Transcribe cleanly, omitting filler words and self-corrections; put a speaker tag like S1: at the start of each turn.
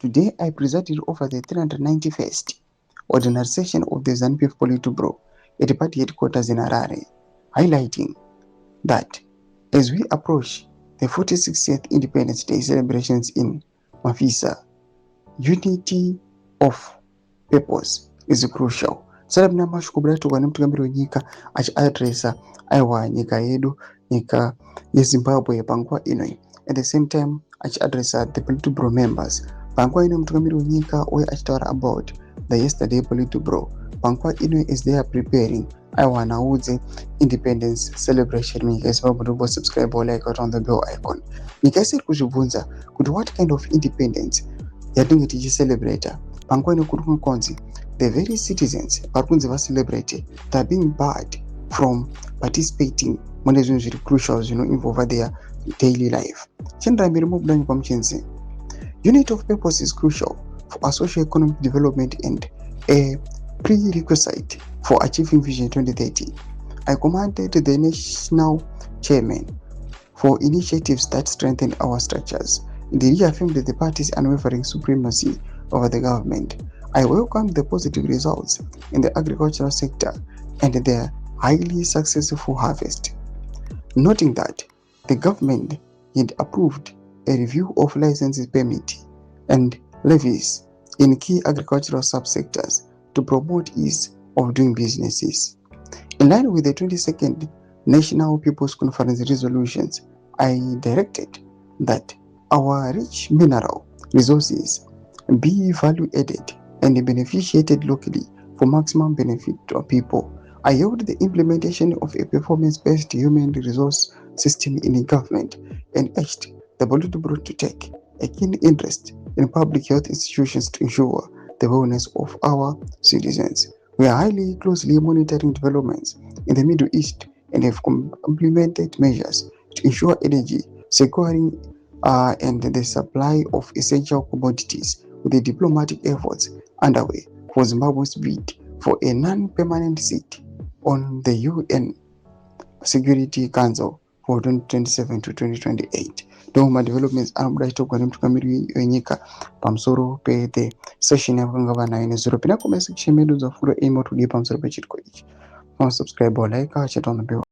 S1: Today I presided over the 391st ordinary session of the ZANU-PF Politburo at party headquarters in Harare, highlighting that as we approach the 46th Independence Day celebrations in Mafisa, unity of purpose is crucial. Sala mnamashi kubulatu mtugamiro wenyika achiadresa aiwa nyika yedu, nyika ya Zimbabwe panguwa inoi. At the same time achiadresa the Politburo members. Panguwa inoi mtugamiro wenyika oye achitawara about the yesterday Politburo. Panguwa inoi is there preparing aiwa naudze independence celebration. Nyika Zimbabwe ndubo subscribe or like on the bell icon. Nyika isi kuzhubunza kuti what kind of independence yatingi tichicelebrate. Panguwa inoi kuri kunkonzi the very citizens varikunzi celebrate, they are being barred from participating when zvinhu zviri crucial involve their daily life. Chendarambiri mubudanyi pamuchenzi. Unity of purpose is crucial for our socio-economic development and a prerequisite for achieving Vision 2030. I commanded the national chairman for initiatives that strengthen our structures. They reaffirmed the party's unwavering supremacy over the government. I welcome the positive results in the agricultural sector and their highly successful harvest, noting that the government had approved a review of licenses permit and levies in key agricultural subsectors to promote ease of doing businesses. In line with the 22nd National People's Conference resolutions, I directed that our rich mineral resources be value added and beneficiated locally for maximum benefit to our people. I held the implementation of a performance-based human resource system in government and urged the Politburo to take a keen interest in public health institutions to ensure the wellness of our citizens. We are highly closely monitoring developments in the Middle East and have implemented measures to ensure energy, securing and the supply of essential commodities with the diplomatic efforts underway for Zimbabwe's bid for a non-permanent seat on the UN Security Council for 2027 to 2028. Doma developments anobudaitogwa nemutungamiri wenyika pamusoro the session yakanga vanayo nezuro pina kuma section medu dzafundo aim out kudii pamusoro pechitiko ichi. Subscribe or like, check on the bell.